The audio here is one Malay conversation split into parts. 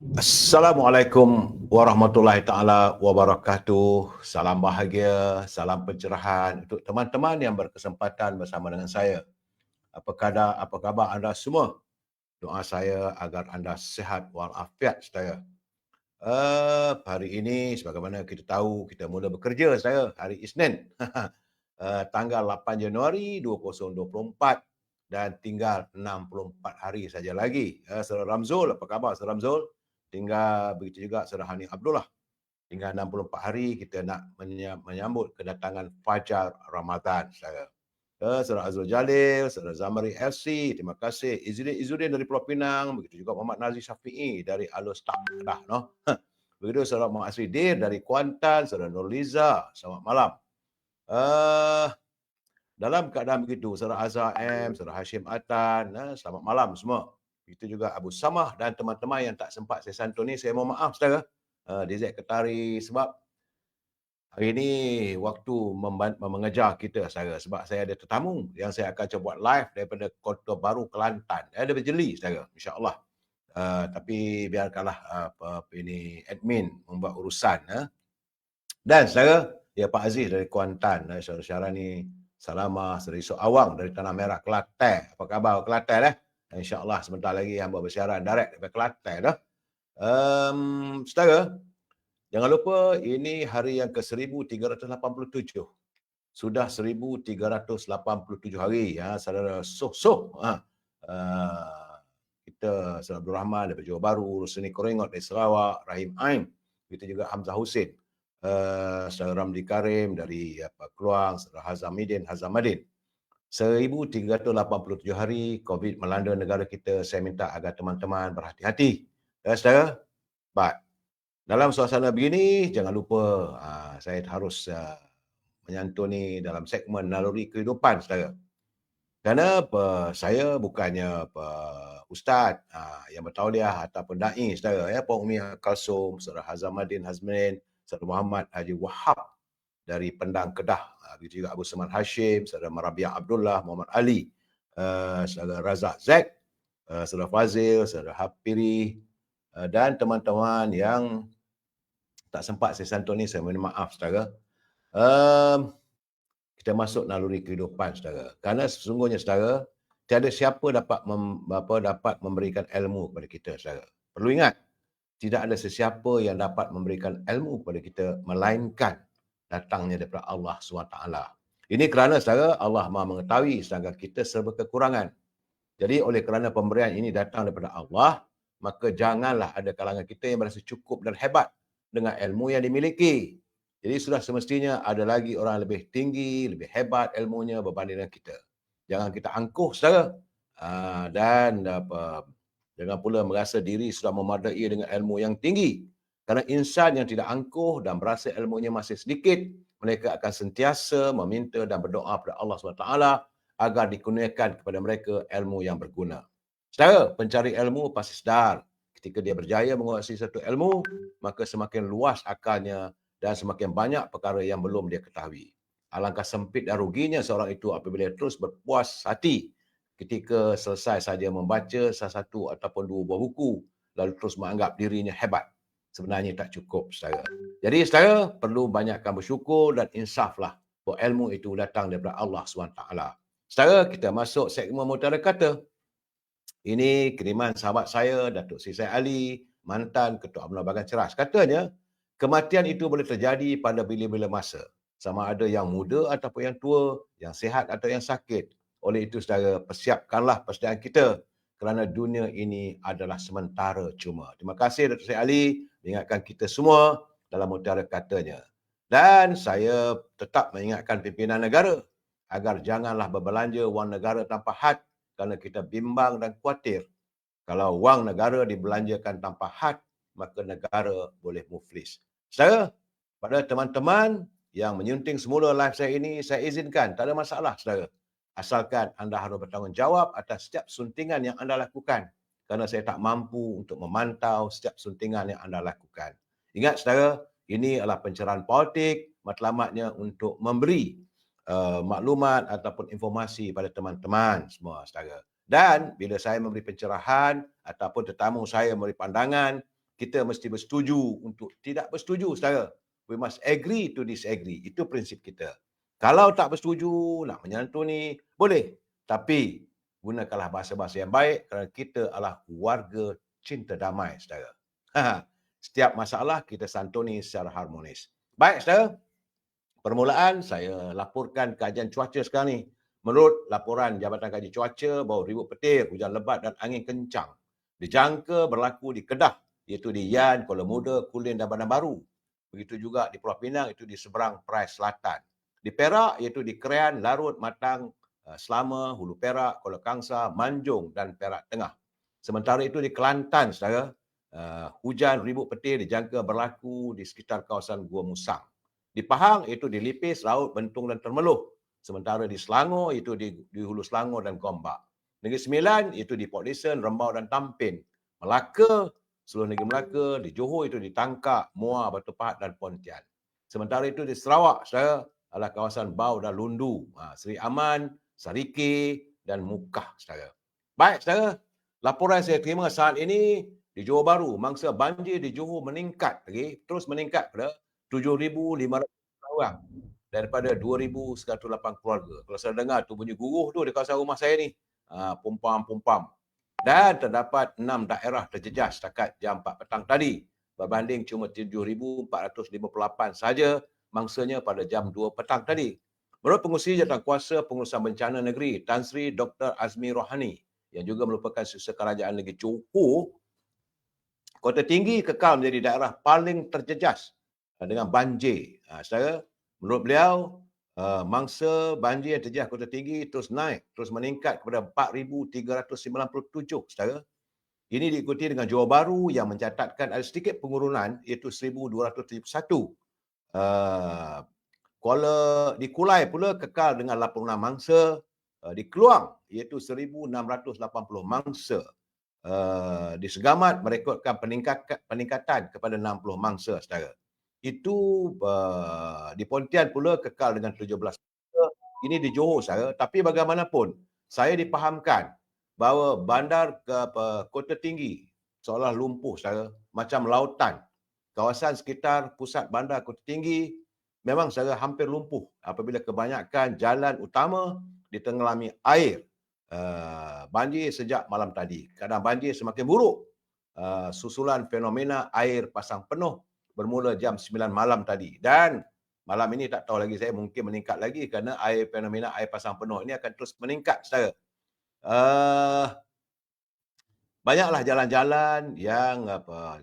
Assalamualaikum warahmatullahi taala wabarakatuh. Salam bahagia, salam pencerahan untuk teman-teman yang berkesempatan bersama dengan saya. Apa khabar anda semua? Doa saya agar anda sihat walafiat saya. Hari ini sebagaimana kita tahu kita mula bekerja saya hari Isnin. Tanggal 8 Januari 2024 dan tinggal 64 hari saja lagi. Saudara Ramzul, apa khabar Saudara Ramzul? Tinggal begitu juga Saudara Hani Abdullah. Tinggal 64 hari kita nak menyambut kedatangan Fajar Ramadan saya. Saudara Azrul Jalil, Saudara Zamari FC, terima kasih. Izzuddin dari Pulau Pinang, begitu juga Muhammad Nazri Syafi'i dari Alus Tak Kedah. No? Begitu Saudara Muhammad Asridir dari Kuantan, Saudara Nurliza, selamat malam. Dalam keadaan begitu, Saudara Azhar M, Saudara Hashim Atan, selamat malam semua. Begitu juga Abu Samah dan teman-teman yang tak sempat saya santuni, saya mohon maaf saudara. DZ Ketari sebab hari ini waktu mengejar kita saudara sebab saya ada tetamu yang saya akan coba buat live daripada Kota Baru Kelantan. Ada berjeli saudara, insya-Allah. Tapi biarkanlah ini admin membuat urusan. Dan saudara, ya Pak Aziz dari Kuantan, saudara Syarani Salamah, saudara Yusof Awang dari Tanah Merah Kelantan. Apa khabar Kelantan InsyaAllah sebentar lagi hamba bersiaran direct dari Kelantan dah. Saudara, jangan lupa ini hari yang ke-1387. Sudah 1387 hari ya saudara Soh. Kita Saudara Abdul Rahman dari Johor Bahru, Rusni Korengot dari Sarawak, Rahim Aim, begitu juga Hamzah Hussein, Saudara Ramli Karim dari Keluang, Saudara Hazamadin. 1387 hari COVID melanda negara kita. Saya minta agar teman-teman berhati-hati. Saudara, baik. Dalam suasana begini, jangan lupa saya harus menyantuni dalam segmen naluri kehidupan, saudara. Kerana saya bukannya ustaz yang bertauliah ataupun da'i, saudara. Puan Umi Kalsum, saudara Hazamadin Hazmin, saudara Muhammad Haji Wahab dari Pendang Kedah. Begitu juga Abu Samad Hashim, saudara Marabiah Abdullah, Muhammad Ali, saudara Razak Zaid, saudara Fazil, saudara Hapiri, dan teman-teman yang tak sempat saya santuni, saya mohon maaf, saudara. Kita masuk naluri kehidupan, saudara. Kerana sesungguhnya, saudara, tiada siapa dapat memberikan ilmu kepada kita, saudara. Perlu ingat, tidak ada sesiapa yang dapat memberikan ilmu kepada kita melainkan datangnya daripada Allah SWT. Ini kerana, saudara, Allah Maha mengetahui sedangkan kita serba kekurangan. Jadi oleh kerana pemberian ini datang daripada Allah, maka janganlah ada kalangan kita yang merasa cukup dan hebat dengan ilmu yang dimiliki. Jadi sudah semestinya ada lagi orang lebih tinggi, lebih hebat ilmunya berbanding dengan kita. Jangan kita angkuh, saudara. Dan jangan pula merasa diri sudah memadai dengan ilmu yang tinggi. Kerana insan yang tidak angkuh dan berasa ilmunya masih sedikit, mereka akan sentiasa meminta dan berdoa kepada Allah SWT agar dikurniakan kepada mereka ilmu yang berguna. Saudara, pencari ilmu pasti sedar. Ketika dia berjaya menguasai satu ilmu, maka semakin luas akalnya dan semakin banyak perkara yang belum dia ketahui. Alangkah sempit dan ruginya seorang itu apabila terus berpuas hati ketika selesai saja membaca salah satu ataupun dua buah buku, lalu terus menganggap dirinya hebat. Sebenarnya tak cukup, saudara. Jadi, saudara, perlu banyakkan bersyukur dan insaflah bahawa ilmu itu datang daripada Allah SWT. Saudara, kita masuk segmen Mutiara Kata. Ini kiriman sahabat saya, Datuk Sri Ali, mantan Ketua UMNO Bagan Ceras. Katanya, kematian itu boleh terjadi pada bila-bila masa. Sama ada yang muda ataupun yang tua, yang sihat atau yang sakit. Oleh itu, saudara, persiapkanlah persediaan kita kerana dunia ini adalah sementara cuma. Terima kasih Datuk Sri Ali mengingatkan kita semua dalam mutiara katanya. Dan saya tetap mengingatkan pimpinan negara agar janganlah berbelanja wang negara tanpa had kerana kita bimbang dan khawatir. Kalau wang negara dibelanjakan tanpa had, maka negara boleh muflis. Saudara, pada teman-teman yang menyunting semula live saya ini, saya izinkan, tak ada masalah, saudara. Asalkan anda harus bertanggungjawab atas setiap suntingan yang anda lakukan. Kerana saya tak mampu untuk memantau setiap suntingan yang anda lakukan. Ingat, saudara, ini adalah pencerahan politik, matlamatnya untuk memberi maklumat ataupun informasi pada teman-teman semua, saudara. Dan bila saya memberi pencerahan ataupun tetamu saya memberi pandangan, kita mesti bersetuju untuk tidak bersetuju, saudara. We must agree to disagree. Itu prinsip kita. Kalau tak bersetuju, nak menyantuni, boleh. Tapi gunakanlah bahasa-bahasa yang baik kerana kita adalah warga cinta damai, saudara. Setiap masalah kita santuni secara harmonis. Baik, saudara. Permulaan, saya laporkan kajian cuaca sekarang ni. Menurut laporan Jabatan Kaji Cuaca, bau ribut petir, hujan lebat dan angin kencang dijangka berlaku di Kedah, iaitu di Yan, Kuala Muda, Kulin dan Bandar Baru. Begitu juga di Pulau Pinang, itu di seberang Perai Selatan. Di Perak, iaitu di Krian, Larut, Matang, Selama, Hulu Perak, Kuala Kangsar, Manjung dan Perak Tengah. Sementara itu di Kelantan, saudara, hujan ribut petir dijangka berlaku di sekitar kawasan Gua Musang. Di Pahang, itu di Lipis, Laut, Bentung dan Temerloh. Sementara di Selangor, itu di Hulu Selangor dan Gombak. Negeri Sembilan, itu di Port Dickson, Rembau dan Tampin. Melaka, seluruh negeri Melaka, di Johor itu di Tangkak, Muar, Batu Pahat dan Pontian. Sementara itu di Sarawak, saudara, adalah kawasan Bau dan Lundu, Seri Aman, Sarike dan Mukah, saudara. Baik, saudara, laporan saya terima saat ini di Johor Bahru, mangsa banjir di Johor meningkat, terus meningkat pada 7,500 orang daripada 2,108 keluarga. Kalau saya dengar tu bunyi guruh tu di kawasan rumah saya ni, pumpam. Dan terdapat 6 daerah terjejas setakat jam 4 petang tadi, berbanding cuma 7,458 saja mangsanya pada jam 2 petang tadi. Menurut pengurusi Jawatankuasa Pengurusan Bencana Negeri, Tan Sri Dr. Azmi Rohani, yang juga merupakan Setiausaha Kerajaan Negeri Johor, Kota Tinggi kekal menjadi daerah paling terjejas dengan banjir. Saudara, menurut beliau, mangsa banjir yang terjejas Kota Tinggi terus naik, terus meningkat kepada 4,397, saudara. Ini diikuti dengan Johor Bahru yang mencatatkan ada sedikit pengurunan, iaitu 1,271. Di Kulai pula kekal dengan 86 mangsa. Di Keluang, iaitu 1,680 mangsa. Di Segamat merekodkan peningkatan kepada 60 mangsa, saudara. Itu di Pontian pula kekal dengan 17 mangsa. Ini di Johor, saudara. Tapi bagaimanapun, saya dipahamkan bahawa bandar Kota Tinggi seolah lumpuh, saudara, macam lautan. Kawasan sekitar pusat bandar Kota Tinggi memang saudara hampir lumpuh apabila kebanyakan jalan utama ditenggelami air. Banjir sejak malam tadi. Keadaan banjir semakin buruk. Susulan fenomena air pasang penuh bermula jam 9 malam tadi. Dan malam ini tak tahu lagi saya, mungkin meningkat lagi kerana fenomena air pasang penuh ini akan terus meningkat, saudara. Banyaklah jalan-jalan yang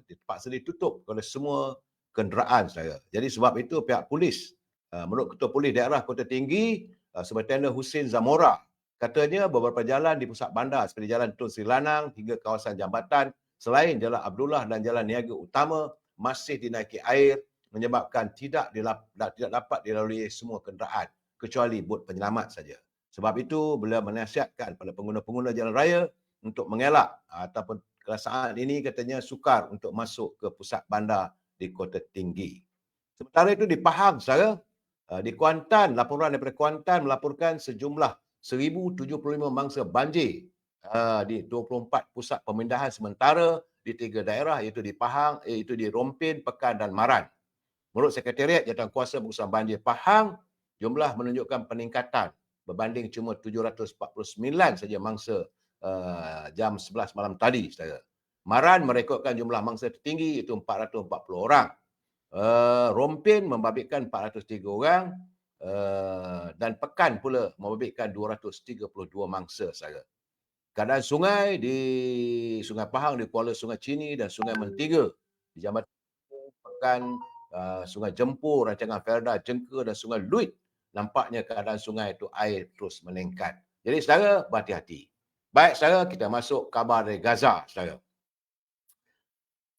terpaksa ditutup oleh semua kenderaan, saudara. Jadi sebab itu pihak polis, menurut Ketua Polis Daerah Kota Tinggi, Superintendent Hussein Zamora, katanya beberapa jalan di pusat bandar seperti Jalan Tun Sri Lanang hingga kawasan jambatan selain Jalan Abdullah dan Jalan Niaga Utama masih dinaiki air menyebabkan tidak dapat dilalui semua kenderaan kecuali bot penyelamat saja. Sebab itu beliau menasihatkan pada pengguna-pengguna jalan raya untuk mengelak ataupun saat ini katanya sukar untuk masuk ke pusat bandar di Kota Tinggi. Sementara itu di Pahang, saudara, di Kuantan, laporan daripada Kuantan melaporkan sejumlah 1,075 mangsa banjir di 24 pusat pemindahan sementara di 3 daerah, iaitu di Pahang, iaitu di Rompin, Pekan dan Maran. Menurut Sekretariat Jawatankuasa Pengurusan Banjir Pahang, jumlah menunjukkan peningkatan berbanding cuma 749 saja mangsa jam 11 malam tadi, saudara. Maran merekodkan jumlah mangsa tertinggi iaitu 440 orang. Rompin membabitkan 403 orang. Dan Pekan pula membabitkan 232 mangsa, saudara. Keadaan sungai di Sungai Pahang, di Kuala Sungai Cini dan Sungai Mentiga, di Jambatan Pekan, Sungai Jempur, Rancangan Felda, Jengka dan Sungai Luit, nampaknya keadaan sungai itu air terus meningkat. Jadi saudara, berhati-hati. Baik saudara, kita masuk khabar dari Gaza, saudara.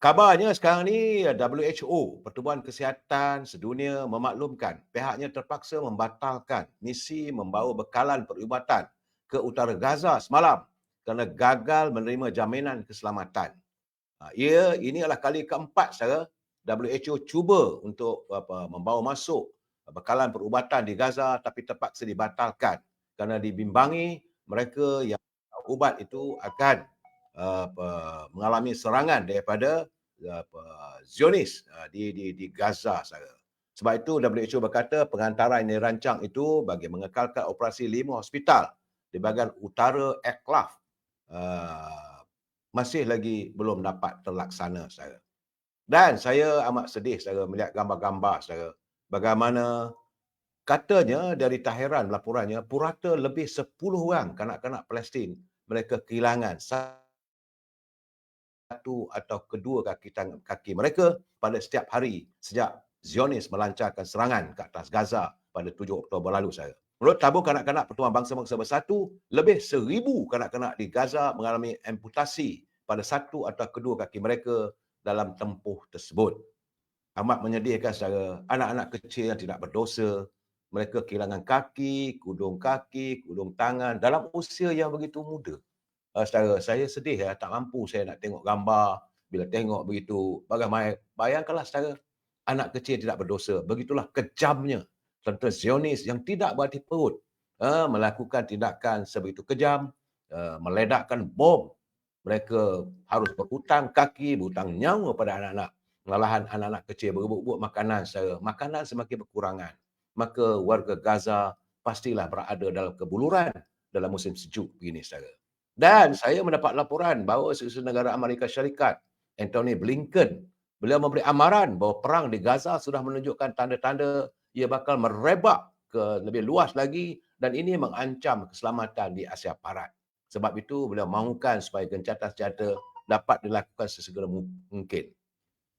Kabarnya sekarang ni WHO, Pertubuhan Kesihatan Sedunia, memaklumkan pihaknya terpaksa membatalkan misi membawa bekalan perubatan ke utara Gaza semalam kerana gagal menerima jaminan keselamatan. Ini adalah kali keempat, saudara, WHO cuba untuk membawa masuk bekalan perubatan di Gaza tapi terpaksa dibatalkan kerana dibimbangi mereka yang ubat itu akan mengalami serangan daripada Zionis di Gaza, saudara. Sebab itu WHO berkata pengantaran yang dirancang itu bagi mengekalkan operasi 5 hospital di bahagian utara Eklaf masih lagi belum dapat terlaksana, saudara. Dan saya amat sedih, saudara, melihat gambar-gambar, saudara, bagaimana katanya dari Tahiran laporannya purata lebih 10 orang kanak-kanak Palestin mereka kehilangan satu atau kedua kaki mereka pada setiap hari sejak Zionis melancarkan serangan ke atas Gaza pada 7 Oktober lalu, saya. Menurut tabung kanak-kanak Pertuan Bangsa-Bangsa Bersatu, lebih 1,000 kanak-kanak di Gaza mengalami amputasi pada satu atau kedua kaki mereka dalam tempuh tersebut. Amat menyedihkan, saudara. Anak-anak kecil yang tidak berdosa, mereka kehilangan kaki, kudung tangan dalam usia yang begitu muda. Saudara, saya sedih ya, tak mampu saya nak tengok gambar bila tengok begitu. Bagaimana, bayangkanlah, saudara, anak kecil tidak berdosa. Begitulah kejamnya tentera Zionis yang tidak berhati perut melakukan tindakan sebegitu kejam, meledakkan bom. Mereka harus berhutang kaki, berhutang nyawa pada anak-anak. Malahan anak-anak kecil berebut-rebut makanan, saudara. Makanan semakin berkurangan. Maka warga Gaza pastilah berada dalam kebuluran dalam musim sejuk begini, saudara. Dan saya mendapat laporan bahawa Sekretari Negara Amerika Syarikat, Antony Blinken, beliau memberi amaran bahawa perang di Gaza sudah menunjukkan tanda-tanda ia bakal merebak ke lebih luas lagi dan ini mengancam keselamatan di Asia Barat. Sebab itu beliau mahukan supaya gencatan senjata dapat dilakukan sesegera mungkin.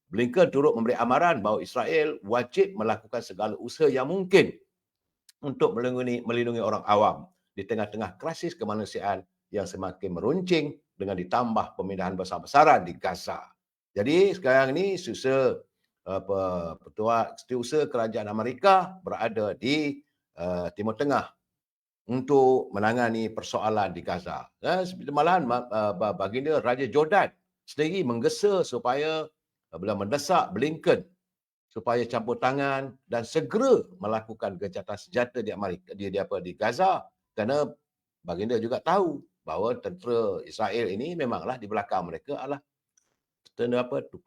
Blinken turut memberi amaran bahawa Israel wajib melakukan segala usaha yang mungkin untuk melindungi orang awam di tengah-tengah krisis kemanusiaan yang semakin meruncing dengan ditambah pemindahan besar-besaran di Gaza. Jadi sekarang ini setiausaha kerajaan Amerika berada di Timur Tengah untuk menangani persoalan di Gaza. Malahan baginda Raja Jordan sendiri menggesa supaya beliau mendesak Blinken supaya campur tangan dan segera melakukan gencatan senjata di Amerika di Gaza, kerana baginda juga tahu bahawa tentera Israel ini memanglah di belakang mereka adalah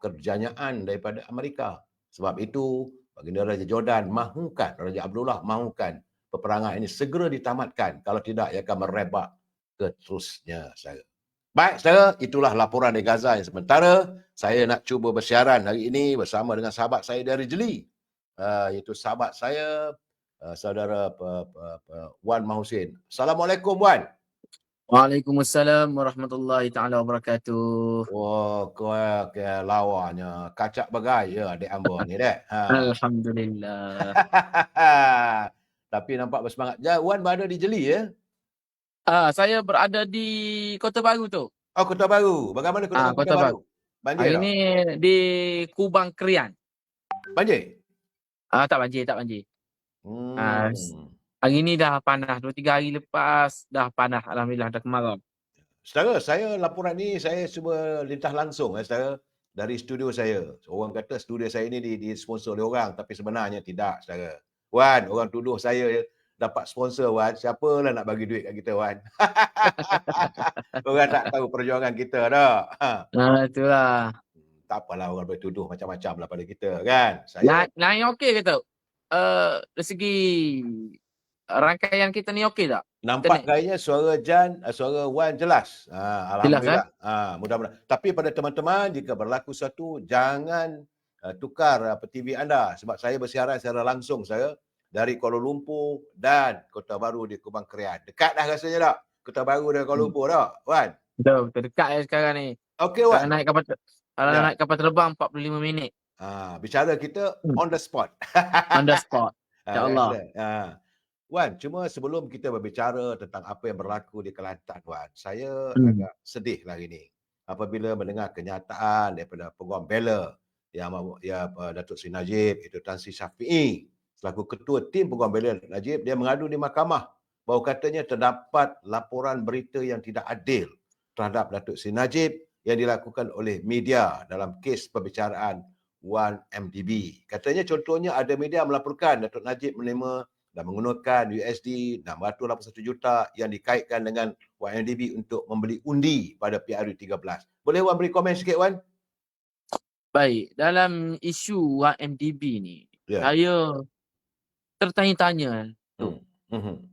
kerjanyaan daripada Amerika. Sebab itu baginda Raja Jordan mahukan, Raja Abdullah mahukan peperangan ini segera ditamatkan, kalau tidak ia akan merebak keterusnya, saudara. Baik, saudara, itulah laporan dari Gaza yang sementara. Saya nak cuba bersiaran hari ini bersama dengan sahabat saya dari Jeli, iaitu sahabat saya, saudara Wan Mahusin. Assalamualaikum, Wan. Waalaikumsalam warahmatullahi taala wabarakatuh. Wah, kau lawanya kacak bagai ya adik hamba ni dek. Alhamdulillah. Tapi nampak bersemangat. Wan berada di Jeli ya? Saya berada di Kota Baru tu. Oh, Kota Baru. Bagaimana Kota Baru? Banjir Hari tak? ni di Kubang Krian. Banjir? Tak banjir. Hari ni dah panas. 2-3 hari lepas dah panas. Alhamdulillah dah kemarau. Saudara, saya laporan ni saya cuba lintas langsung, saudara, dari studio saya. Orang kata studio saya ni disponsor oleh orang, tapi sebenarnya tidak, saudara. Wan, orang tuduh saya dapat sponsor, Wan. Siapalah nak bagi duit kat kita, Wan? Orang tak tahu perjuangan kita dah. Itulah. Tak apalah orang boleh tuduh macam-macam lah pada kita, kan? Saya Naik okey ke tak? Dari segi rangkaian kita ni okey tak? nampak gayanya suara Wan jelas. Alhamdulillah. Mudah-mudahan. Tapi pada teman-teman, jika berlaku sesuatu, jangan tukar TV anda. Sebab saya bersiaran secara langsung, saya dari Kuala Lumpur dan Kota Baru di Kubang Krian. Dekat dah rasanya tak? Kota Baru dan Kuala Lumpur tak, Wan? Betul dekat sekarang ni. Okey, Wan. Naik kapal terbang 45 minit. Bicara kita on the spot. On the spot. InsyaAllah. Wan, cuma sebelum kita berbicara tentang apa yang berlaku di Kelantan, Wan, saya agak sedih hari ini apabila mendengar kenyataan daripada Peguam Bela yang Datuk Seri Najib, iaitu Tan Sri Syafiee, selaku ketua tim Peguam Bela Najib, dia mengadu di mahkamah bahawa katanya terdapat laporan berita yang tidak adil terhadap Datuk Seri Najib yang dilakukan oleh media dalam kes perbicaraan 1MDB. Katanya contohnya ada media melaporkan Datuk Najib menerima dan menggunakan USD 681 juta yang dikaitkan dengan 1MDB untuk membeli undi pada PRU 13. Boleh Wan beri komen sikit, Wan? Baik, dalam isu YMDB ni, Ya. saya tertanya-tanya tu. Mhm.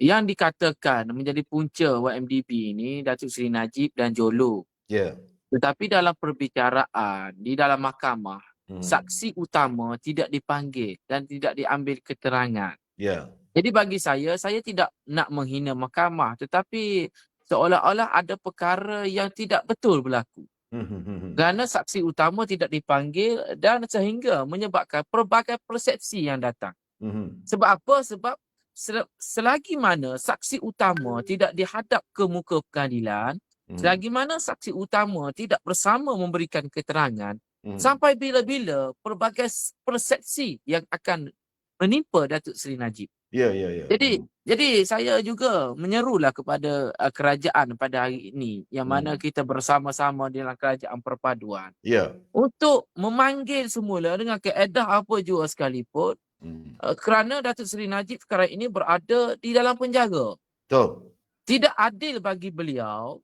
Yang dikatakan menjadi punca YMDB ni Datuk Seri Najib dan Jolo. Ya. Tetapi dalam perbicaraan di dalam mahkamah, Mhm. saksi utama tidak dipanggil dan tidak diambil keterangan. Ya. Jadi bagi saya tidak nak menghina mahkamah, tetapi seolah-olah ada perkara yang tidak betul berlaku. Mhm. Kerana saksi utama tidak dipanggil dan sehingga menyebabkan pelbagai persepsi yang datang. Mhm. Sebab apa? Sebab selagi mana saksi utama tidak dihadap ke muka pengadilan, Mhm. selagi mana saksi utama tidak bersama memberikan keterangan, Mhm. sampai bila-bila pelbagai persepsi yang akan menimpa Datuk Seri Najib. Ya. Jadi saya juga menyerulah kepada kerajaan pada hari ini yang mana kita bersama-sama dalam kerajaan perpaduan Ya. untuk memanggil semula dengan kaedah apa jua sekalipun kerana Datuk Seri Najib sekarang ini berada di dalam penjara. Betul. Tidak adil bagi beliau,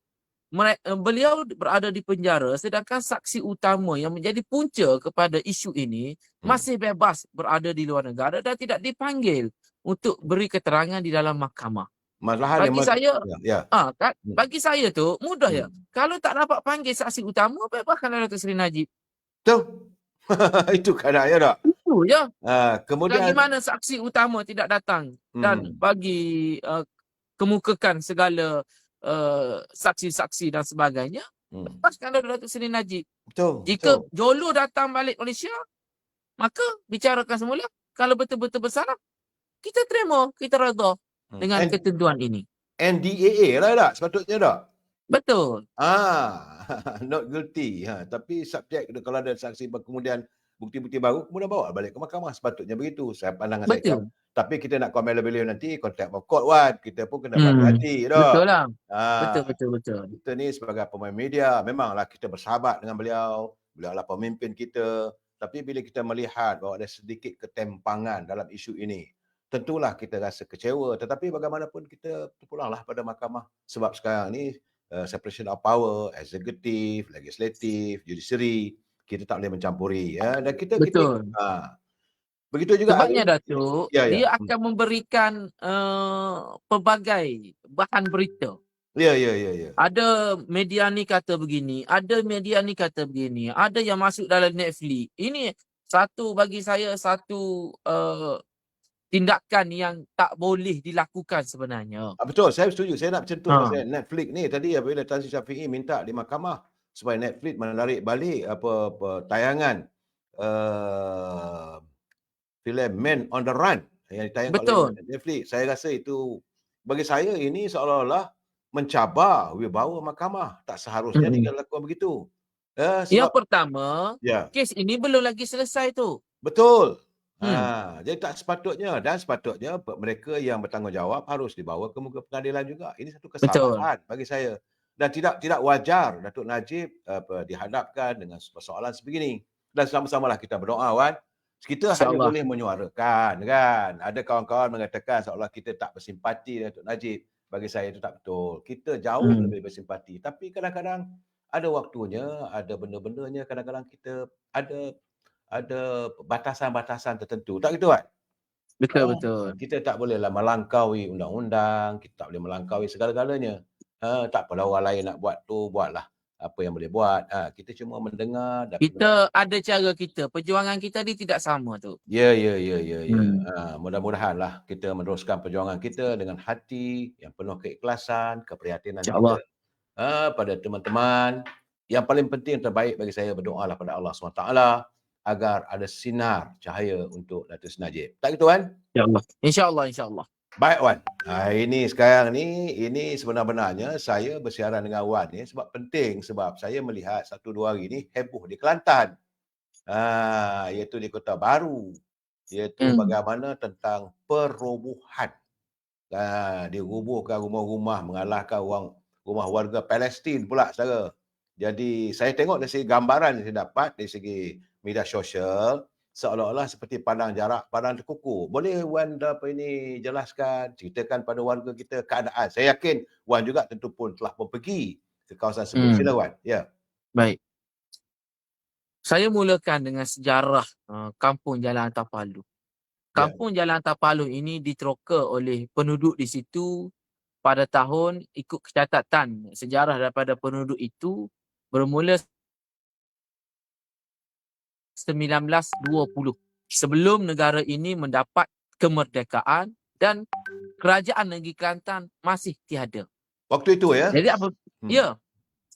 beliau berada di penjara sedangkan saksi utama yang menjadi punca kepada isu ini masih bebas berada di luar negara dan tidak dipanggil untuk beri keterangan di dalam mahkamah. Malahan Bagi saya, ya. bagi saya tu mudah ya. Kalau tak dapat panggil saksi utama, bebaskanlah Datuk Seri Najib. Betul. Itu keadaan tak? Itu je. Kemudian Lagi mana saksi utama tidak datang dan bagi kemukakan segala saksi-saksi dan sebagainya, lepaskanlah Datuk Seri Najib. Betul. Jika Jolo datang balik Malaysia, maka bicarakan semula. Kalau betul-betul bersalah, kita terima, kita redha dengan ketentuan ini. NDAA lah tak sepatutnya tak? Betul. Not guilty. Tapi subjek kalau ada saksi kemudian bukti-bukti baru kemudian bawa balik ke mahkamah, sepatutnya begitu. Saya pandangan saya. Betul. Tapi kita nak komen lebih nanti contact of court Wan. Kita pun kena berhati-hati tak? Betul lah. Betul. Kita ni sebagai pemain media memanglah kita bersahabat dengan beliau. Beliau lah pemimpin kita. Tapi bila kita melihat bahawa ada sedikit ketempangan dalam isu ini, tentulah kita rasa kecewa. Tetapi bagaimanapun kita terpulanglah pada mahkamah. Sebab sekarang ni separation of power, executive, legislative, judiciary, kita tak boleh mencampuri. Ya. Dan kita begitu juga sebabnya Datuk, dia akan memberikan pelbagai bahan berita. Ya. Ada media ni kata begini, ada media ni kata begini, ada yang masuk dalam Netflix. Ini bagi saya satu tindakan yang tak boleh dilakukan sebenarnya. Betul, saya setuju. Saya nak mencentuh pasal Netflix ni. Tadi apabila Tan Sri Syafiee minta di mahkamah supaya Netflix menarik balik tayangan filem Man on the Run yang ditayangkan oleh Netflix. Saya rasa itu, bagi saya ini seolah-olah mencabar wibawa mahkamah. Tak seharusnya dia lakukan begitu. Yang pertama, kes ini belum lagi selesai tu. Betul. Jadi tak sepatutnya, dan sepatutnya mereka yang bertanggungjawab harus dibawa ke muka pengadilan juga. Ini satu kesalahan bagi saya. Dan tidak wajar Datuk Najib dihadapkan dengan persoalan sebegini. Dan sama-samalah kita berdoa, Wan. Kita hanya boleh menyuarakan, kan. Ada kawan-kawan mengatakan seolah kita tak bersimpati dengan Datuk Najib. Bagi saya itu tak betul. Kita jauh lebih bersimpati. Tapi kadang-kadang ada waktunya, ada benda-bendanya, kadang-kadang kita ada batasan-batasan tertentu. Tak gitu kan? Betul. Kita tak bolehlah melangkaui undang-undang, kita tak boleh melangkaui segala-galanya. Tak apalah orang lain nak buat tu, buatlah apa yang boleh buat. Kita cuma mendengar. Kita ada cara kita. Perjuangan kita ni tidak sama tu. Ya. Mudah-mudahanlah kita meneruskan perjuangan kita dengan hati yang penuh keikhlasan, keprihatinan kita. Pada teman-teman, yang paling penting terbaik bagi saya berdoalah pada Allah SWT agar ada sinar cahaya untuk Datuk Seri Najib. Tak gitu, Wan? InsyaAllah. Baik, Wan. Ini sekarang ni, ini sebenarnya saya bersiaran dengan Wan ni sebab penting, sebab saya melihat 1-2 hari ni heboh di Kelantan. Iaitu di Kota Baru. Iaitu bagaimana tentang perobohan. Dirobohkan rumah-rumah, mengalahkan rumah warga Palestin pula, saudara. Jadi saya tengok dari segi gambaran yang saya dapat dari segi media sosial, seolah-olah seperti pandang jarak, pandang terkukur. Boleh Wan jelaskan, ceritakan pada warga kita keadaan. Saya yakin Wan juga tentu pun telah pergi ke kawasan sebut. Sila Wan. Ya. Baik. Saya mulakan dengan sejarah Kampung Jalan Tapalu. Ya. Kampung Jalan Tapalu ini diteroka oleh penduduk di situ pada tahun, ikut catatan sejarah daripada penduduk itu, bermula 1920. Sebelum negara ini mendapat kemerdekaan dan kerajaan negeri Kelantan masih tiada. Waktu itu ya? Jadi apa? Hmm. Ya,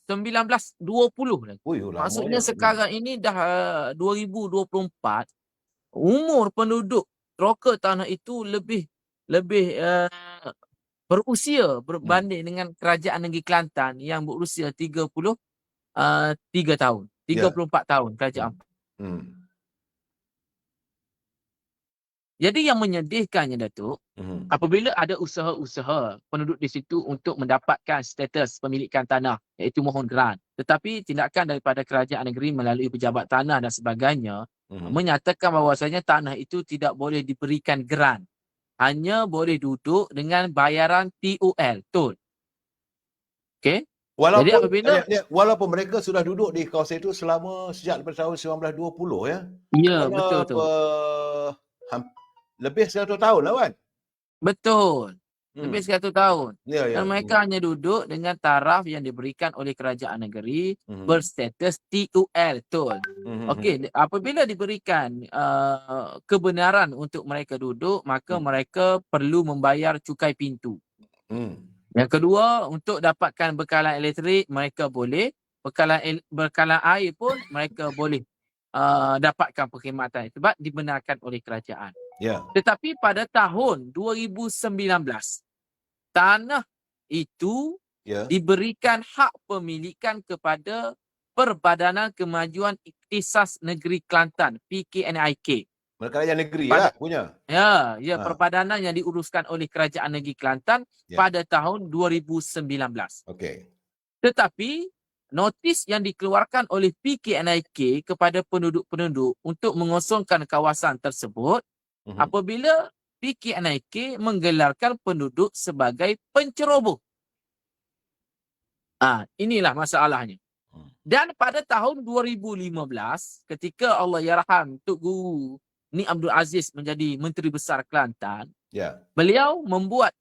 1920 lagi. Ui, lamanya. Maksudnya sekarang ini dah 2024, umur penduduk teroka tanah itu lebih berusia berbanding dengan kerajaan negeri Kelantan yang berusia 33 tahun, Ya. 34 tahun kerajaan. Hmm. Jadi yang menyedihkannya, Datuk, Hmm. apabila ada usaha-usaha penduduk di situ untuk mendapatkan status pemilikan tanah, iaitu mohon grant, tetapi tindakan daripada kerajaan negeri melalui pejabat tanah dan sebagainya menyatakan bahawasanya tanah itu tidak boleh diberikan grant, hanya boleh duduk dengan bayaran TOL, tol. Okey? Jadi Walaupun mereka sudah duduk di kawasan itu sejak daripada tahun 1920 ya. Ya, betul tu. Lebih 100 tahun lah kan? Betul. Lebih 100 tahun. Ya, ya. Dan mereka hanya duduk dengan taraf yang diberikan oleh kerajaan negeri berstatus TOL, tol. Okey, apabila diberikan kebenaran untuk mereka duduk, maka mereka perlu membayar cukai pintu. Yang kedua, untuk dapatkan bekalan elektrik, mereka boleh. Bekalan air pun mereka boleh dapatkan perkhidmatan sebab dibenarkan oleh kerajaan. Ya. Tetapi pada tahun 2019, tanah itu diberikan hak pemilikan kepada Perbadanan Kemajuan Ikhtisas Negeri Kelantan, PKNIK. Kerajaan negeri lah punya. Ya, perbadanan yang diuruskan oleh Kerajaan Negeri Kelantan pada tahun 2019. Okey. Tetapi notis yang dikeluarkan oleh PKNIK kepada penduduk-penduduk untuk mengosongkan kawasan tersebut apabila PKNIK menggelarkan penduduk sebagai penceroboh. Inilah masalahnya. Dan pada tahun 2015, ketika Allahyarham Tok Guru Ni Abdul Aziz menjadi Menteri Besar Kelantan, beliau membuat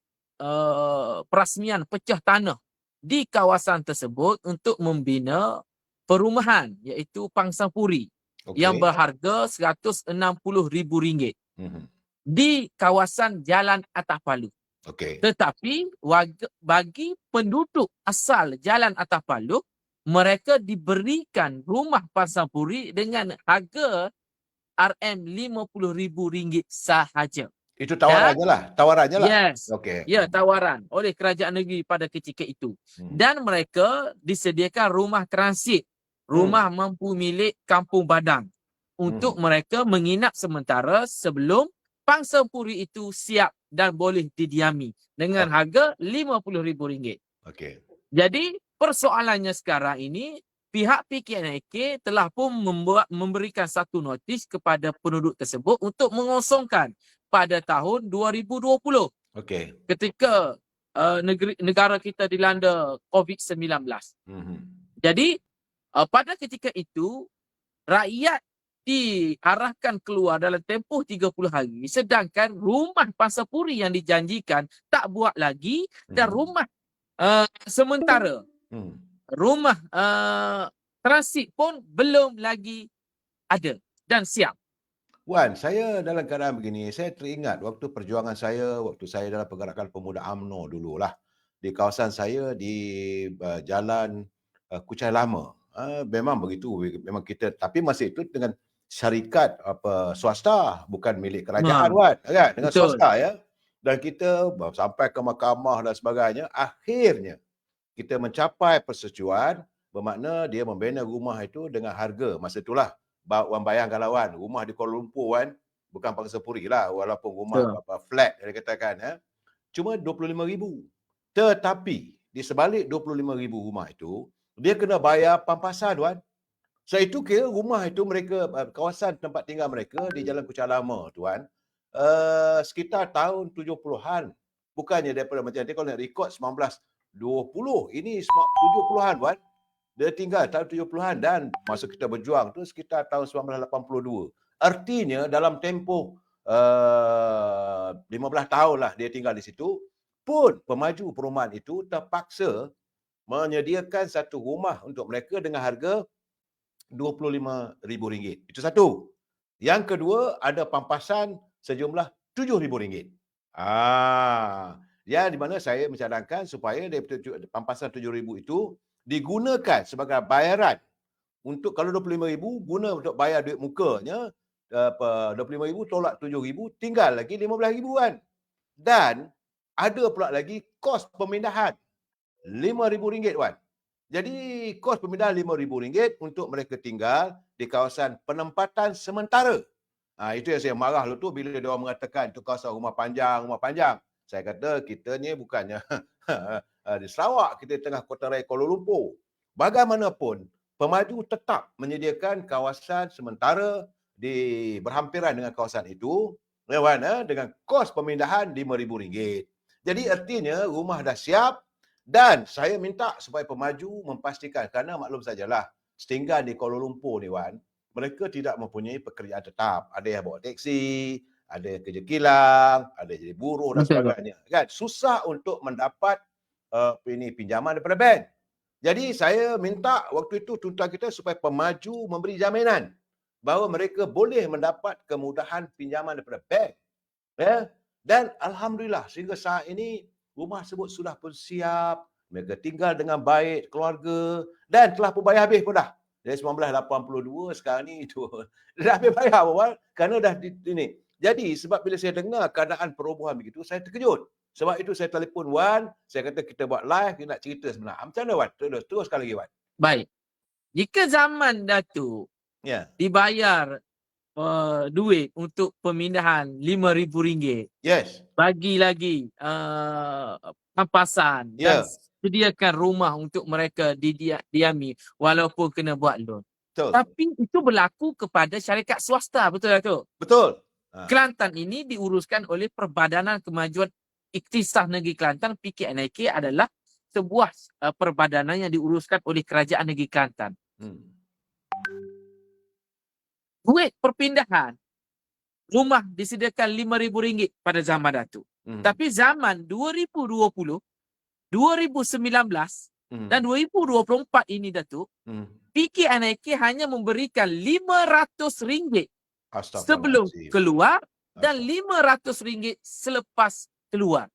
perasmian pecah tanah di kawasan tersebut untuk membina perumahan, iaitu Pangsampuri, yang berharga RM160,000 di kawasan Jalan Atapalu. Tetapi bagi penduduk asal Jalan Atapalu, mereka diberikan rumah Pangsampuri dengan harga RM50,000 sahaja. Itu tawarannya lah. Tawarannya lah. Yes. Ya, tawaran oleh kerajaan negeri pada ketika itu. Dan mereka disediakan rumah transit, rumah mampu milik Kampung Badang untuk mereka menginap sementara sebelum Pangsampuri itu siap dan boleh didiami dengan harga RM50,000. Jadi persoalannya sekarang ini, pihak PKNIK telah pun memberikan satu notis kepada penduduk tersebut untuk mengosongkan pada tahun 2020. Ketika negara kita dilanda COVID-19. Jadi pada ketika itu, rakyat diarahkan keluar dalam tempoh 30 hari, sedangkan rumah Pangsampuri yang dijanjikan tak buat lagi, dan rumah sementara, rumah transit pun belum lagi ada dan siap. Wan, saya dalam keadaan begini, saya teringat waktu perjuangan saya, waktu saya dalam pergerakan pemuda UMNO dululah. Di kawasan saya di Jalan Kuchai Lama. Memang begitu, memang kita, tapi masa itu dengan syarikat swasta, bukan milik kerajaan, Wan, kan? Dengan swasta ya. Dan kita sampai ke mahkamah dan sebagainya, akhirnya kita mencapai persetujuan, bermakna dia membina rumah itu dengan harga masa itulah. Wan bayangkanlah, Wan, rumah di Kuala Lumpur, Wan, bukan Pangsampuri lah, walaupun rumah flat dia katakan ya, cuma RM25,000. Tetapi di sebalik RM25,000 rumah itu, dia kena bayar pampasan, Wan. So itu kira rumah itu mereka, kawasan tempat tinggal mereka di Jalan Kuchai Lama, Tuan, sekitar tahun 70-an. Bukannya daripada macam nanti kalau nak rekod 1920, ini 70-an, Wan. Dia tinggal tahun 70-an dan masa kita berjuang tu sekitar tahun 1982. Artinya dalam tempoh 15 tahun lah dia tinggal di situ, pun pemaju perumahan itu terpaksa menyediakan satu rumah untuk mereka dengan harga RM25,000. Itu satu. Yang kedua, ada pampasan sejumlah RM7,000. Ya, di mana saya mencadangkan supaya daripada pampasan RM7,000 itu digunakan sebagai bayaran untuk kalau RM25,000 guna untuk bayar duit mukanya, RM25,000 tolak RM7,000, tinggal lagi RM15,000 kan. Dan ada pula lagi kos pemindahan RM5,000 kan. Jadi kos pemindahan RM5,000 untuk mereka tinggal di kawasan penempatan sementara. Itu yang saya marah dulu tu bila dia orang mengatakan itu kawasan rumah panjang. Saya kata kita ni bukannya di Sarawak, kita di tengah kota raya Kuala Lumpur. Bagaimanapun, pemaju tetap menyediakan kawasan sementara di berhampiran dengan kawasan itu dengan kos pemindahan RM5,000. Jadi artinya rumah dah siap dan saya minta supaya pemaju memastikan, kerana maklum sajalah setinggal di Kuala Lumpur ni Wan, mereka tidak mempunyai pekerjaan tetap. Ada yang bawa teksi, ada yang kerja kilang, ada yang jadi buruh dan sebagainya. Kan? Susah untuk mendapat pinjaman daripada bank. Jadi saya minta waktu itu tuntutan kita supaya pemaju memberi jaminan bahawa mereka boleh mendapat kemudahan pinjaman daripada bank. Ya? Dan Alhamdulillah sehingga saat ini rumah tersebut sudah pun siap, mereka tinggal dengan baik, keluarga, dan telah pun bayar habis pun dah. Dari 1982 sekarang ni itu dah habis bayar awal kerana dah ini. Jadi sebab bila saya dengar keadaan perubahan begitu, saya terkejut. Sebab itu saya telefon Wan, saya kata kita buat live, kita nak cerita sebenar. Macam mana Wan? Teruskan lagi Wan. Baik. Jika zaman Datuk dibayar duit untuk pemindahan RM5,000, yes, bagi lagi pampasan dan sediakan rumah untuk mereka diami walaupun kena buat loan. Betul. Tapi itu berlaku kepada syarikat swasta, betul tak tu? Betul. Kelantan ini diuruskan oleh Perbadanan Kemajuan Iktisad Negeri Kelantan, PKNIK, adalah sebuah perbadanan yang diuruskan oleh Kerajaan Negeri Kelantan. Duit perpindahan rumah disediakan RM5,000 pada zaman Datuk. Tapi zaman 2020, 2019 dan 2024 ini Datuk, PKNIK hanya memberikan RM500 sebelum keluar dan RM500 selepas keluar.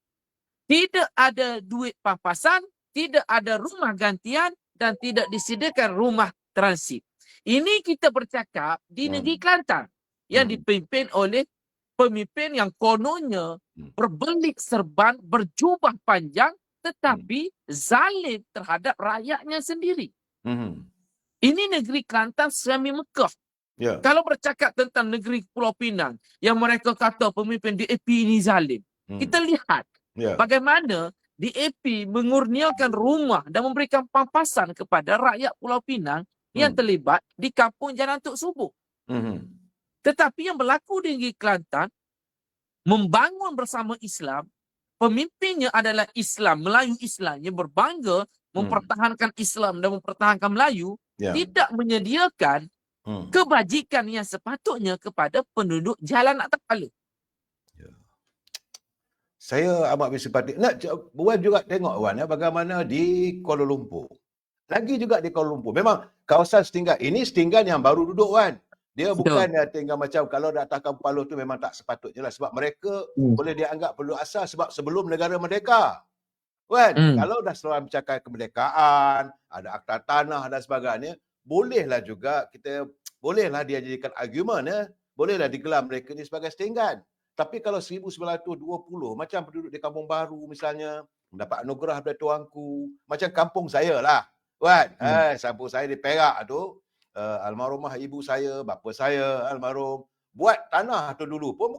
Tidak ada duit pampasan, tidak ada rumah gantian dan tidak disediakan rumah transit. Ini kita bercakap di negeri Kelantan yang dipimpin oleh pemimpin yang kononnya berbelit serban, berjubah panjang tetapi zalim terhadap rakyatnya sendiri. Ini negeri Kelantan semi Mekah. Kalau bercakap tentang negeri Pulau Pinang yang mereka kata pemimpin DAP ini zalim, kita lihat bagaimana DAP mengurniakan rumah dan memberikan pampasan kepada rakyat Pulau Pinang yang terlibat di kampung Jalan Tok Subuh. Tetapi yang berlaku di negeri Kelantan, membangun bersama Islam, pemimpinnya adalah Islam, Melayu Islam yang berbangga mempertahankan Islam dan mempertahankan Melayu, tidak menyediakan kebajikan yang sepatutnya kepada penduduk jalan atas kepala. Saya amat bersimpati. Wan juga tengok Wan bagaimana di Kuala Lumpur. Lagi juga di Kuala Lumpur. Memang kawasan setinggal ini setinggal yang baru duduk Wan. Dia bukan tinggal macam kalau dah atas kampung Paluh tu memang tak sepatutnya lah. Sebab mereka boleh dianggap penduduk asal sebab sebelum negara merdeka. Kan? Kalau dah selama mencakap kemerdekaan, ada akta tanah dan sebagainya, bolehlah juga bolehlah dia jadikan argument bolehlah digelar mereka ni sebagai setinggan. Tapi kalau 1920 macam penduduk di Kampung Baru misalnya mendapat anugerah dari tuanku, macam kampung saya lah. Kan? Kampung saya di Perak tu, almarhumah ibu saya, bapa saya almarhum buat tanah tu dulu pun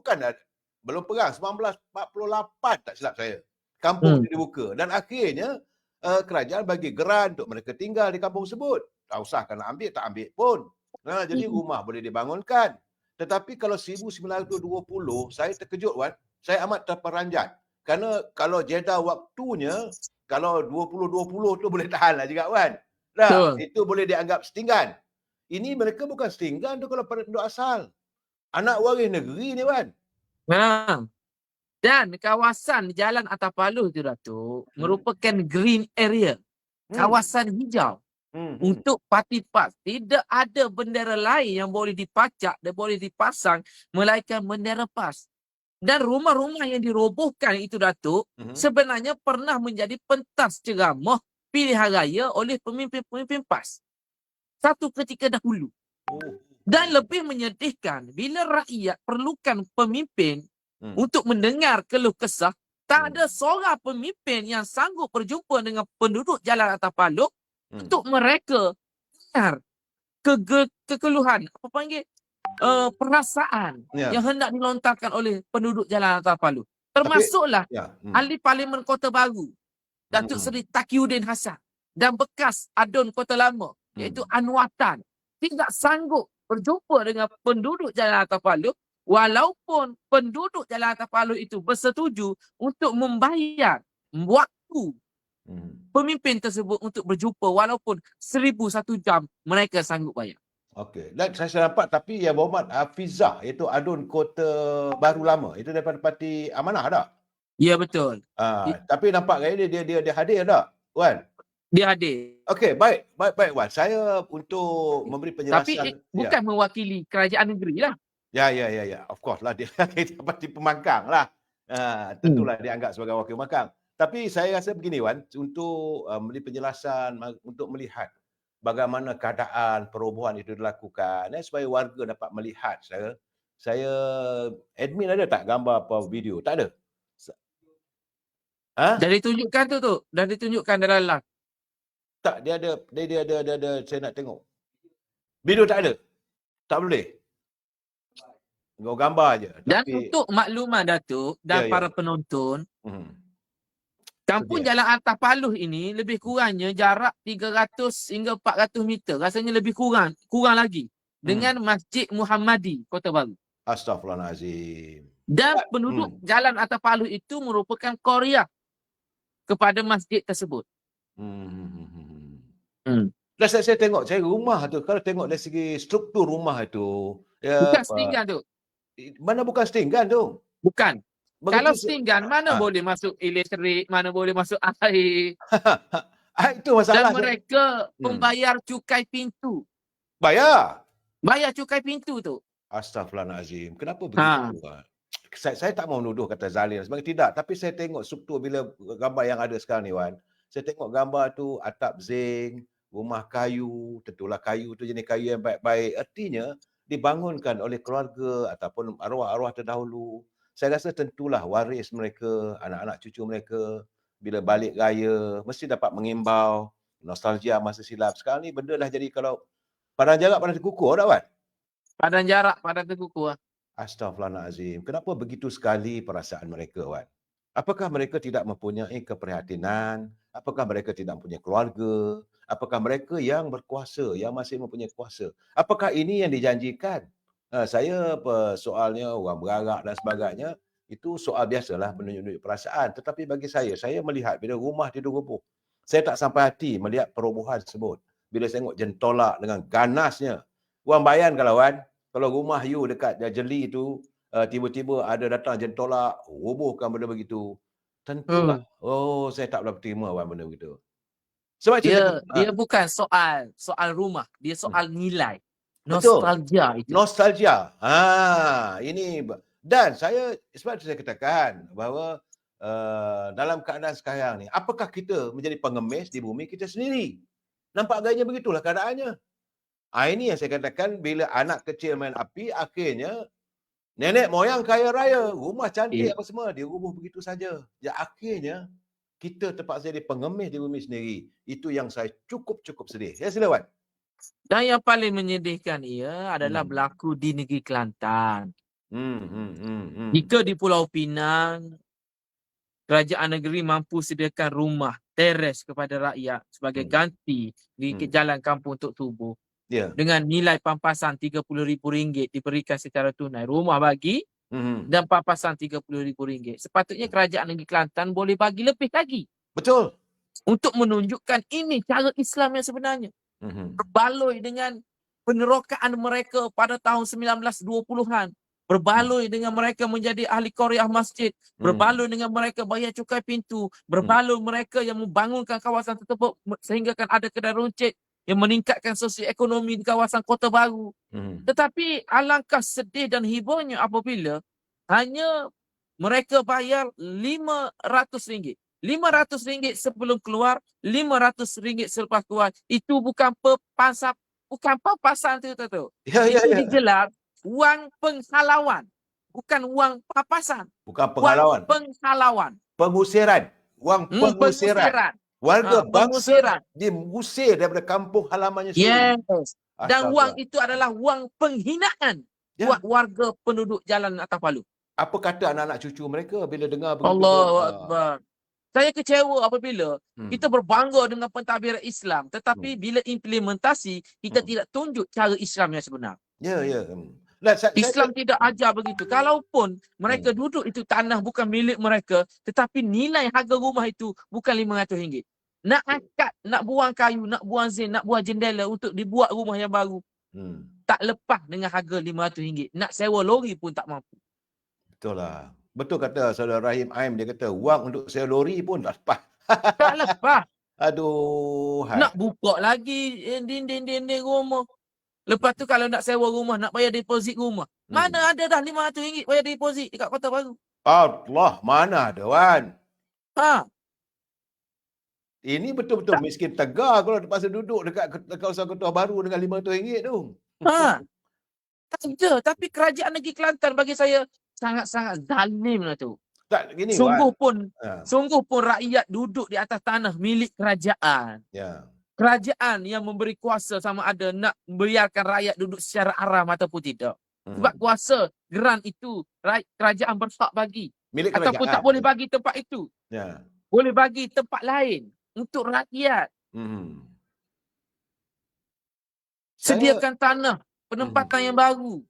belum perang, 1948 tak silap saya. Kampung itu dibuka dan akhirnya kerajaan bagi geran untuk mereka tinggal di kampung tersebut. Tak usah nak ambil, tak ambil pun. Jadi rumah boleh dibangunkan. Tetapi kalau 1920, saya terkejut Wan, saya amat terperanjat. Kerana kalau jeda waktunya, kalau 2020 tu boleh tahan lah juga Wan. Tak, Betul. itu boleh dianggap setinggan. Ini mereka bukan setinggan tu kalau penduduk asal. Anak waris negeri ni, Wan. Ha. Dan kawasan Jalan Atapaluh tu, Datuk, merupakan green area. Kawasan hijau. Untuk parti PAS. Tidak ada bendera lain yang boleh dipacak dan boleh dipasang melainkan bendera PAS. Dan rumah-rumah yang dirobohkan itu, Datuk, sebenarnya pernah menjadi pentas ceramah pilihan raya oleh pemimpin-pemimpin PAS. Satu ketika dahulu. Dan lebih menyedihkan, bila rakyat perlukan pemimpin untuk mendengar keluh kesah, tak ada seorang pemimpin yang sanggup berjumpa dengan penduduk Jalan Atapaluh untuk mereka dengar kekeluhan, apa panggil, perasaan yang hendak dilontarkan oleh penduduk Jalan Atapaluh. Termasuklah ahli Parlimen Kota Baru, Datuk Seri Taqiyuddin Hassan, dan bekas Adun Kota Lama, iaitu Anwar Tan, tidak sanggup berjumpa dengan penduduk Jalan Atapaluh, walaupun penduduk Jalan Atapaluh itu bersetuju untuk membayar waktu pemimpin tersebut untuk berjumpa, walaupun 1,001 jam mereka sanggup bayar. Okey. Dan saya nampak, tapi yang Muhammad Hafizah, iaitu Adun Kota Baru Lama, itu daripada parti Amanah tak? Ya, betul. Tapi nampak kali dia hadir tak, Wan? Dia hadir. Okey, baik Wan. Saya untuk memberi penjelasan. Tapi bukan mewakili kerajaan negeri lah. Ya. Of course lah, dia parti pembangkang lah. Tentulah dia anggap sebagai wakil pembangkang. Tapi saya rasa begini, Wan, untuk memberi penjelasan, untuk melihat bagaimana keadaan perobohan itu dilakukan, supaya warga dapat melihat. Saya admin ada tak gambar apa video? Tak ada. Dah ditunjukkan tu. Dah ditunjukkan dalam live. Tak, dia ada, saya nak tengok. Video tak ada. Tak boleh. Gambar aje. Dan untuk makluman, Datuk, dan para penonton, kampung Jalan Atapaluh ini lebih kurangnya jarak 300 hingga 400 meter. Rasanya lebih kurang lagi dengan Masjid Muhammadi Kota Baru. Astaghfirullahalazim. Dan penduduk Jalan Atapaluh itu merupakan korea kepada masjid tersebut. Dan saya tengok, rumah tu, kalau tengok dari segi struktur rumah itu, bukan setinggan tu. Mana bukan setinggan tu? Bukan. Kalau setinggan, mana boleh masuk elektrik, mana boleh masuk air. Itu masalah. Dan mereka membayar cukai pintu. Bayar cukai pintu tu. Astaghfirullahalazim. Kenapa begitu? Saya tak mau menuduh kata zalim sebagai tidak, tapi saya tengok struktur bila gambar yang ada sekarang ni, Wan. Saya tengok gambar tu atap zinc, rumah kayu, tentulah kayu tu jenis kayu yang baik-baik. Artinya dibangunkan oleh keluarga ataupun arwah-arwah terdahulu. Saya rasa tentulah waris mereka, anak-anak cucu mereka, bila balik raya, mesti dapat mengimbau, nostalgia masa silap. Sekarang ni benda dah jadi, kalau padang jarak, padang terkukur tak, Wan? Padang jarak, padang terkukur. Astaghfirullahalazim. Kenapa begitu sekali perasaan mereka, Wan? Apakah mereka tidak mempunyai keprihatinan? Apakah mereka tidak mempunyai keluarga? Apakah mereka yang berkuasa, yang masih mempunyai kuasa? Apakah ini yang dijanjikan? Saya soalnya orang berarak dan sebagainya, itu soal biasalah, menunjuk-nunjuk perasaan. Tetapi bagi saya melihat bila rumah diroboh, saya tak sampai hati melihat perobohan tersebut. Bila saya tengok jentolak dengan ganasnya. Wan bayangkan kalau rumah you dekat Jeli tu, tiba-tiba ada datang jentolak, robohkan benda begitu. Tentulah, saya tak boleh terima benda begitu. Sebab dia bukan soal rumah, dia soal nilai. Nostalgia itu. Nostalgia. Ini, dan sebab itu saya katakan bahawa dalam keadaan sekarang ni, apakah kita menjadi pengemis di bumi kita sendiri? Nampak gayanya begitulah keadaannya. Ini yang saya katakan, bila anak kecil main api, akhirnya nenek moyang kaya raya, rumah cantik apa semua, dia rubuh begitu saja. Akhirnya kita terpaksa jadi pengemis di bumi sendiri. Itu yang saya cukup sedih. Ya, sila, Wan. Dan yang paling menyedihkan ia adalah berlaku di negeri Kelantan. Jika di Pulau Pinang, kerajaan negeri mampu sediakan rumah teres kepada rakyat sebagai ganti di jalan kampung Tok Tubuh. Dengan nilai pampasan RM30,000 diberikan secara tunai. Rumah bagi dan pampasan RM30,000. Sepatutnya kerajaan negeri Kelantan boleh bagi lebih lagi. Betul. untuk menunjukkan ini cara Islam yang sebenarnya. Berbaloi dengan penerokaan mereka pada tahun 1920-an. Berbaloi dengan mereka menjadi ahli Qaryah masjid. Berbaloi dengan mereka bayar cukai pintu. Berbaloi mereka yang membangunkan kawasan tersebut sehingga kan ada kedai runcit yang meningkatkan sosioekonomi di kawasan Kota Baru. Tetapi alangkah sedih dan hiburnya apabila hanya mereka bayar RM500. RM500 sebelum keluar, RM500 selepas keluar. Itu bukan papasan tu. Ya, Itu ya. digelar wang penghalauan. Bukan wang papasan. Bukan Wang penghalauan. penghalauan. Pengusiran. Wang pengusiran. Pengusiran. Warga bangsa Pengusiran. diusir daripada kampung halamannya sendiri. Yes. Dan wang itu adalah wang penghinaan buat warga penduduk Jalan Atas Palu. Apa kata anak-anak cucu mereka bila dengar begitu? Allahu Akbar. Saya kecewa apabila kita berbangga dengan pentadbiran Islam, tetapi bila implementasi kita tidak tunjuk cara Islam yang sebenar. Ya. Islam tidak ajar begitu. Kalaupun mereka duduk itu tanah bukan milik mereka, tetapi nilai harga rumah itu bukan RM500. Nak angkat, nak buang kayu, nak buang zinc, nak buang jendela untuk dibuat rumah yang baru. Tak lepas dengan harga RM500. Nak sewa lori pun tak mampu. Betul lah. Betul kata Saudara Rahim Aim, dia kata wang untuk sewa lori pun tak lepas. Tak lepas. Aduh. Nak buka lagi dinding-dinding rumah. Lepas tu kalau nak sewa rumah, nak bayar deposit rumah. Mana ada dah RM500 bayar deposit dekat Kota Baru? Allah, mana ada, Wan? Ini betul-betul miskin tegar kalau terpaksa duduk dekat kawasan Kota Baru dengan RM500 tu. Tak ada. Tapi kerajaan negeri Kelantan bagi saya sangat-sangat zalim lah tu. Tak, gini, sungguh pun rakyat duduk di atas tanah milik kerajaan. Kerajaan yang memberi kuasa sama ada nak membiarkan rakyat duduk secara aram ataupun tidak. Sebab kuasa geran itu kerajaan berhak bagi. Milik ataupun tak boleh bagi tempat itu. Boleh bagi tempat lain untuk rakyat. Sediakan tanah, penempatan yang baru.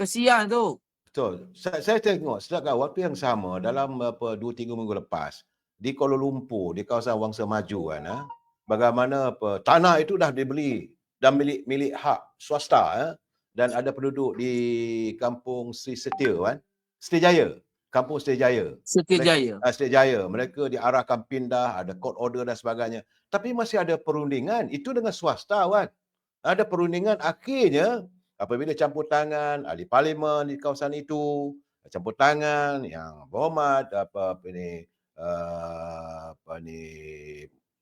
Kesian tu. Betul. Saya tengok sedangkan waktu yang sama dalam 2-3 minggu lepas di Kuala Lumpur, di kawasan Wangsa Maju kan, bagaimana tanah itu dah dibeli dan milik hak swasta dan ada penduduk di kampung Sri Setia kan, Setiajaya, kampung Setiajaya. Setiajaya. Mereka diarahkan pindah, ada court order dan sebagainya. Tapi masih ada perundingan itu dengan swasta kan. Ada perundingan, akhirnya apabila campur tangan ahli parlimen di kawasan itu, campur tangan yang berhormat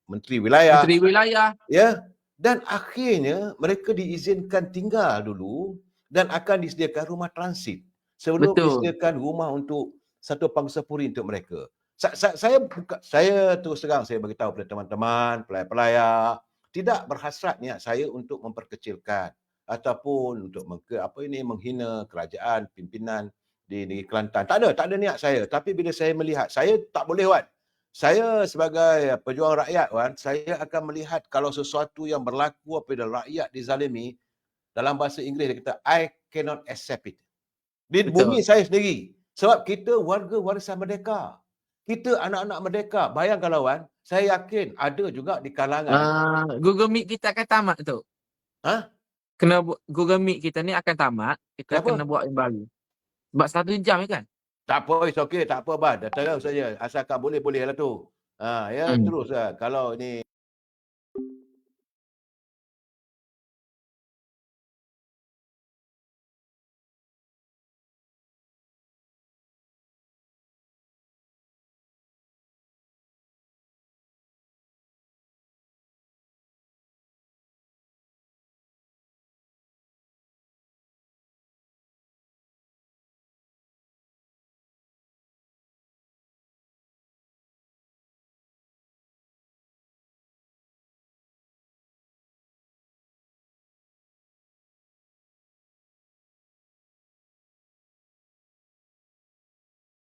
Menteri Wilayah. Ya, dan akhirnya mereka diizinkan tinggal dulu dan akan disediakan rumah transit sebelum disediakan rumah untuk satu pangsapuri untuk mereka. Saya terus terang saya beritahu kepada teman-teman pelayar-pelayar, tidak berhasrat niat saya untuk memperkecilkan ataupun untuk menghina kerajaan, pimpinan di negeri Kelantan. Tak ada niat saya. Tapi bila saya melihat, saya tak boleh, Wan. Saya sebagai pejuang rakyat, Wan, saya akan melihat kalau sesuatu yang berlaku apabila rakyat dizalimi, dalam bahasa Inggeris dia kata, I cannot accept it. Di bumi saya sendiri. Sebab kita warga warisan merdeka. Kita anak-anak merdeka. Bayangkanlah, Wan, saya yakin ada juga di kalangan. Google Meet kita akan tamat tu. Kena Google Meet kita ni akan tamat. Kita kena buat yang baru. Sebab 1 jam kan? Tak apa, it's okay. Tak apa, Abah. Dah terus saja. Asalkan boleh-boleh lah tu. Terus lah. Kalau ni